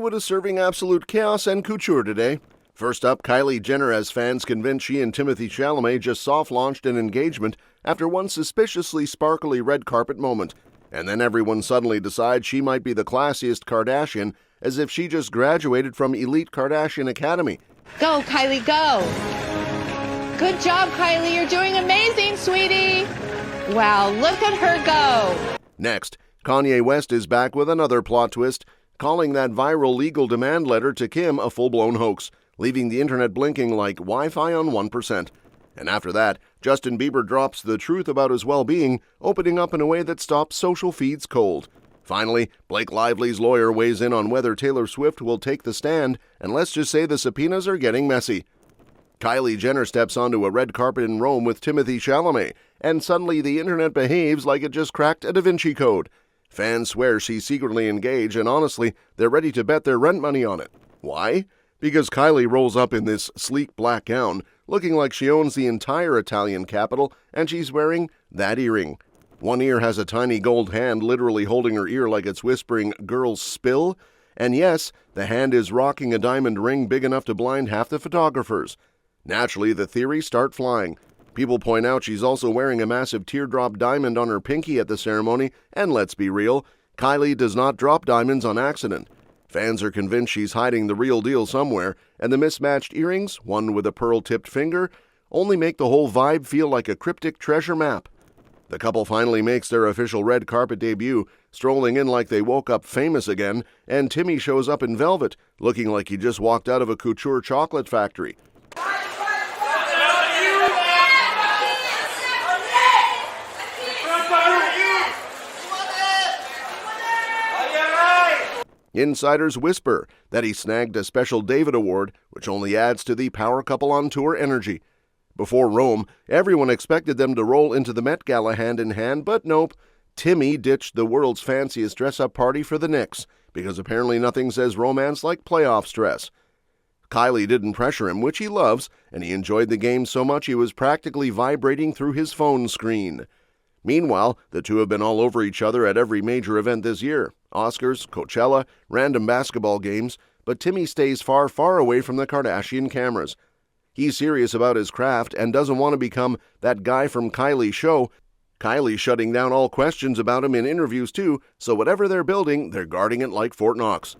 Hollywood is serving absolute chaos and couture today. First up, Kylie Jenner has fans convinced she and Timothée Chalamet just soft-launched an engagement after one suspiciously sparkly red carpet moment. And then everyone suddenly decides she might be the classiest Kardashian, as if she just graduated from Elite Kardashian Academy. Go, Kylie, go! Good job, Kylie. You're doing amazing, sweetie. Wow, look at her go. Next, Kanye West is back with another plot twist, calling that viral legal demand letter to Kim a full-blown hoax, leaving the internet blinking like Wi-Fi on 1%. And after that, Justin Bieber drops the truth about his well-being, opening up in a way that stops social feeds cold. Finally, Blake Lively's lawyer weighs in on whether Taylor Swift will take the stand, and let's just say the subpoenas are getting messy. Kylie Jenner steps onto a red carpet in Rome with Timothée Chalamet, and suddenly the internet behaves like it just cracked a Da Vinci Code. Fans swear she's secretly engaged, and honestly, they're ready to bet their rent money on it. Why? Because Kylie rolls up in this sleek black gown, looking like she owns the entire Italian capital, and she's wearing that earring. One ear has a tiny gold hand literally holding her ear like it's whispering, "Girls, spill." And yes, the hand is rocking a diamond ring big enough to blind half the photographers. Naturally, the theories start flying. People point out she's also wearing a massive teardrop diamond on her pinky at the ceremony, and let's be real, Kylie does not drop diamonds on accident. Fans are convinced she's hiding the real deal somewhere, and the mismatched earrings, one with a pearl-tipped finger, only make the whole vibe feel like a cryptic treasure map. The couple finally makes their official red carpet debut, strolling in like they woke up famous again, and Timmy shows up in velvet, looking like he just walked out of a couture chocolate factory. Insiders whisper that he snagged a special David Award, which only adds to the power couple on tour energy. Before Rome, everyone expected them to roll into the Met Gala hand in hand, but nope. Timmy ditched the world's fanciest dress-up party for the Knicks, because apparently nothing says romance like playoff stress. Kylie didn't pressure him, which he loves, and he enjoyed the game so much he was practically vibrating through his phone screen. Meanwhile, the two have been all over each other at every major event this year. Oscars, Coachella, random basketball games, but Timmy stays far, far away from the Kardashian cameras. He's serious about his craft and doesn't want to become that guy from Kylie's show. Kylie's shutting down all questions about him in interviews too, so whatever they're building, they're guarding it like Fort Knox.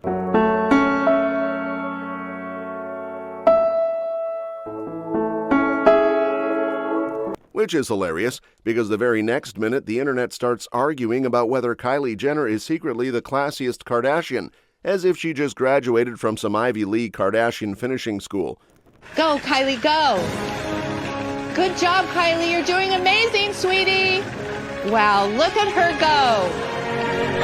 Which is hilarious, because the very next minute the internet starts arguing about whether Kylie Jenner is secretly the classiest Kardashian, as if she just graduated from some Ivy League Kardashian finishing school. Go, Kylie, go! Good job, Kylie. You're doing amazing, sweetie. Wow, look at her go.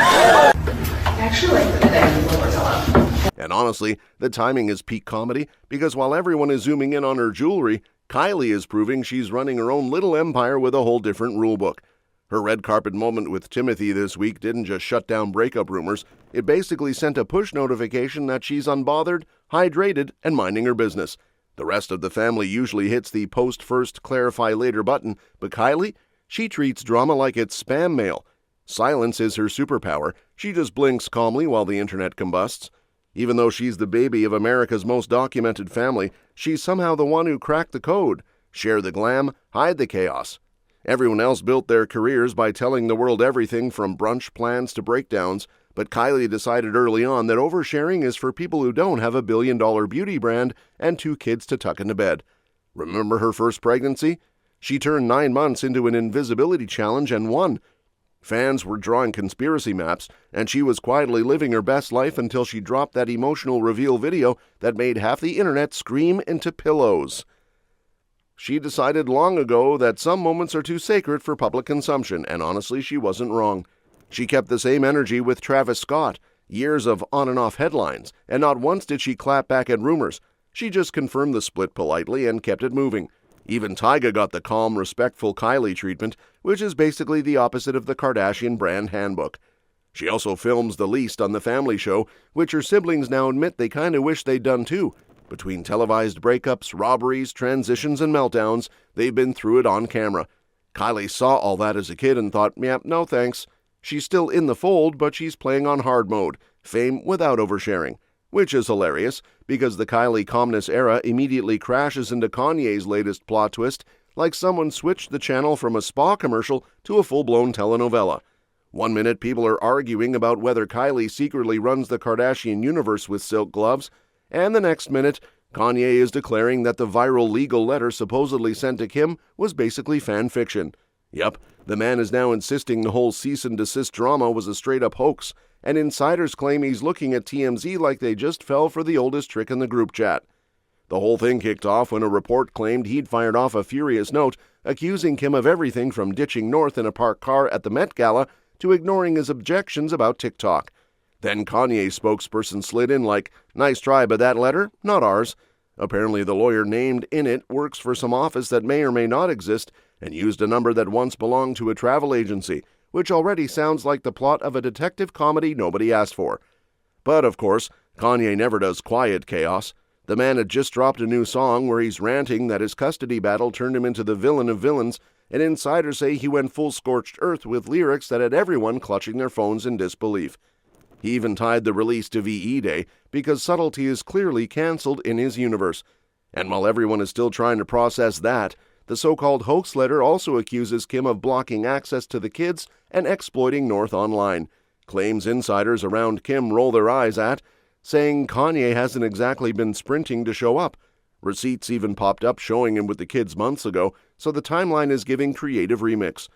I actually like the thing lower top. And honestly, the timing is peak comedy, because while everyone is zooming in on her jewelry, Kylie is proving she's running her own little empire with a whole different rulebook. Her red carpet moment with Timothée this week didn't just shut down breakup rumors, it basically sent a push notification that she's unbothered, hydrated, and minding her business. The rest of the family usually hits the post first, clarify later button, but Kylie, she treats drama like it's spam mail. Silence is her superpower. She just blinks calmly while the internet combusts. Even though she's the baby of America's most documented family, she's somehow the one who cracked the code. Share the glam, hide the chaos. Everyone else built their careers by telling the world everything from brunch plans to breakdowns, but Kylie decided early on that oversharing is for people who don't have $1 billion beauty brand and 2 kids to tuck into bed. Remember her first pregnancy? She turned 9 months into an invisibility challenge and won. Fans were drawing conspiracy maps, and she was quietly living her best life until she dropped that emotional reveal video that made half the internet scream into pillows. She decided long ago that some moments are too sacred for public consumption, and honestly, she wasn't wrong. She kept the same energy with Travis Scott, years of on and off headlines, and not once did she clap back at rumors. She just confirmed the split politely and kept it moving. Even Tyga got the calm, respectful Kylie treatment, which is basically the opposite of the Kardashian brand handbook. She also films the least on The Family Show, which her siblings now admit they kind of wish they'd done too. Between televised breakups, robberies, transitions, and meltdowns, they've been through it on camera. Kylie saw all that as a kid and thought, yeah, no thanks. She's still in the fold, but she's playing on hard mode, fame without oversharing. which is hilarious because the Kylie calmness era immediately crashes into Kanye's latest plot twist like someone switched the channel from a spa commercial to a full-blown telenovela. One minute people are arguing about whether Kylie secretly runs the Kardashian universe with silk gloves, and the next minute Kanye is declaring that the viral legal letter supposedly sent to Kim was basically fan fiction. Yep, the man is now insisting the whole cease and desist drama was a straight-up hoax, and insiders claim he's looking at TMZ like they just fell for the oldest trick in the group chat. The whole thing kicked off when a report claimed he'd fired off a furious note accusing Kim of everything from ditching North in a parked car at the Met Gala to ignoring his objections about TikTok. Then Kanye's spokesperson slid in like, "Nice try, but that letter? Not ours." Apparently the lawyer named in it works for some office that may or may not exist and used a number that once belonged to a travel agency, which already sounds like the plot of a detective comedy nobody asked for. But of course, Kanye never does quiet chaos. The man had just dropped a new song where he's ranting that his custody battle turned him into the villain of villains, and insiders say he went full scorched earth with lyrics that had everyone clutching their phones in disbelief. He even tied the release to VE Day because subtlety is clearly cancelled in his universe. And while everyone is still trying to process that, the so-called hoax letter also accuses Kim of blocking access to the kids and exploiting North online. Claims insiders around Kim roll their eyes at, saying Kanye hasn't exactly been sprinting to show up. Receipts even popped up showing him with the kids months ago, so the timeline is giving creative remix.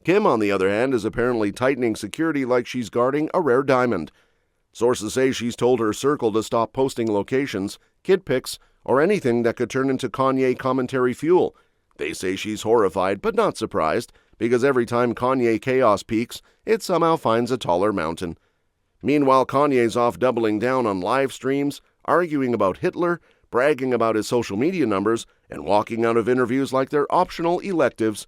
Kim, on the other hand, is apparently tightening security like she's guarding a rare diamond. Sources say she's told her circle to stop posting locations, kid pics, or anything that could turn into Kanye commentary fuel. They say she's horrified, but not surprised, because every time Kanye chaos peaks, it somehow finds a taller mountain. Meanwhile, Kanye's off doubling down on live streams, arguing about Hitler, bragging about his social media numbers, and walking out of interviews like they're optional electives.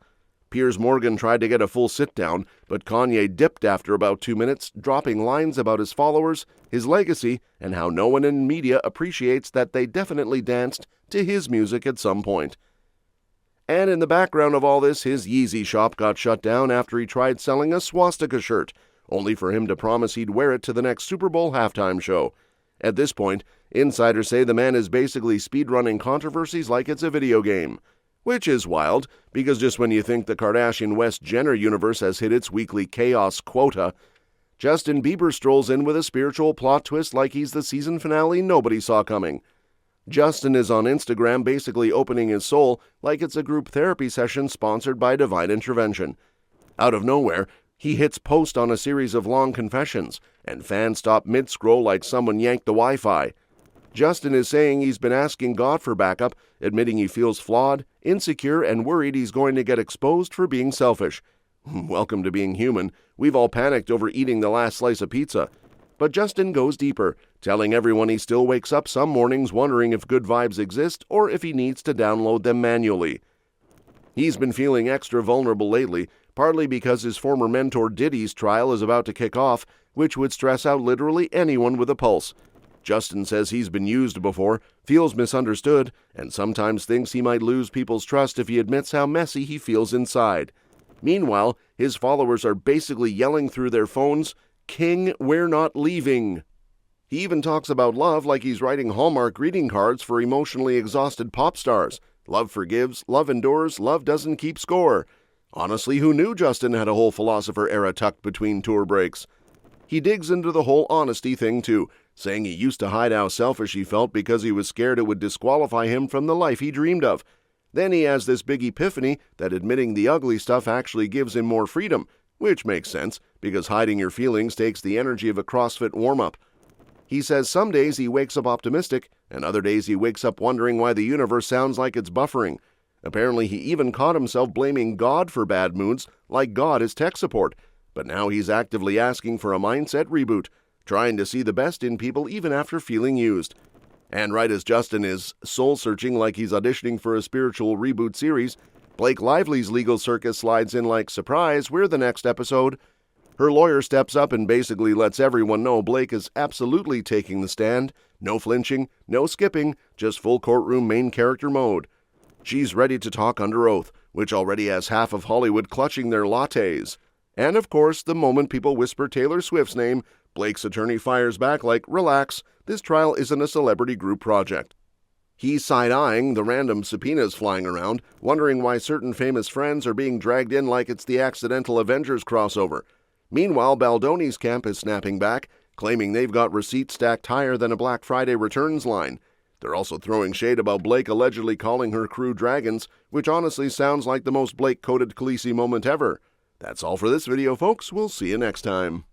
Piers Morgan tried to get a full sit-down, but Kanye dipped after about 2 minutes, dropping lines about his followers, his legacy, and how no one in media appreciates that they definitely danced to his music at some point. And in the background of all this, his Yeezy shop got shut down after he tried selling a swastika shirt, only for him to promise he'd wear it to the next Super Bowl halftime show. At this point, insiders say the man is basically speedrunning controversies like it's a video game. Which is wild, because just when you think the Kardashian West Jenner universe has hit its weekly chaos quota, Justin Bieber strolls in with a spiritual plot twist like he's the season finale nobody saw coming. Justin is on Instagram basically opening his soul like it's a group therapy session sponsored by Divine Intervention. Out of nowhere, he hits post on a series of long confessions, and fans stop mid-scroll like someone yanked the Wi-Fi. Justin is saying he's been asking God for backup, admitting he feels flawed, insecure, and worried he's going to get exposed for being selfish. Welcome to being human. We've all panicked over eating the last slice of pizza. But Justin goes deeper, telling everyone he still wakes up some mornings wondering if good vibes exist or if he needs to download them manually. He's been feeling extra vulnerable lately, partly because his former mentor Diddy's trial is about to kick off, which would stress out literally anyone with a pulse. Justin says he's been used before, feels misunderstood, and sometimes thinks he might lose people's trust if he admits how messy he feels inside. Meanwhile, his followers are basically yelling through their phones, "King, we're not leaving." He even talks about love like he's writing Hallmark greeting cards for emotionally exhausted pop stars. Love forgives, love endures, love doesn't keep score. Honestly, who knew Justin had a whole philosopher era tucked between tour breaks? He digs into the whole honesty thing too, saying he used to hide how selfish he felt because he was scared it would disqualify him from the life he dreamed of. Then he has this big epiphany that admitting the ugly stuff actually gives him more freedom, which makes sense because hiding your feelings takes the energy of a CrossFit warm-up. He says some days he wakes up optimistic, and other days he wakes up wondering why the universe sounds like it's buffering. Apparently he even caught himself blaming God for bad moods, like God is tech support. But now he's actively asking for a mindset reboot, trying to see the best in people even after feeling used. And right as Justin is soul-searching like he's auditioning for a spiritual reboot series, Blake Lively's legal circus slides in like, "Surprise, we're the next episode." Her lawyer steps up and basically lets everyone know Blake is absolutely taking the stand. No flinching, no skipping, just full courtroom main character mode. She's ready to talk under oath, which already has half of Hollywood clutching their lattes. And of course, the moment people whisper Taylor Swift's name, Blake's attorney fires back like, relax, this trial isn't a celebrity group project. He's side-eyeing the random subpoenas flying around, wondering why certain famous friends are being dragged in like it's the accidental Avengers crossover. Meanwhile, Baldoni's camp is snapping back, claiming they've got receipts stacked higher than a Black Friday returns line. They're also throwing shade about Blake allegedly calling her crew dragons, which honestly sounds like the most Blake-coded Khaleesi moment ever. That's all for this video, folks. We'll see you next time.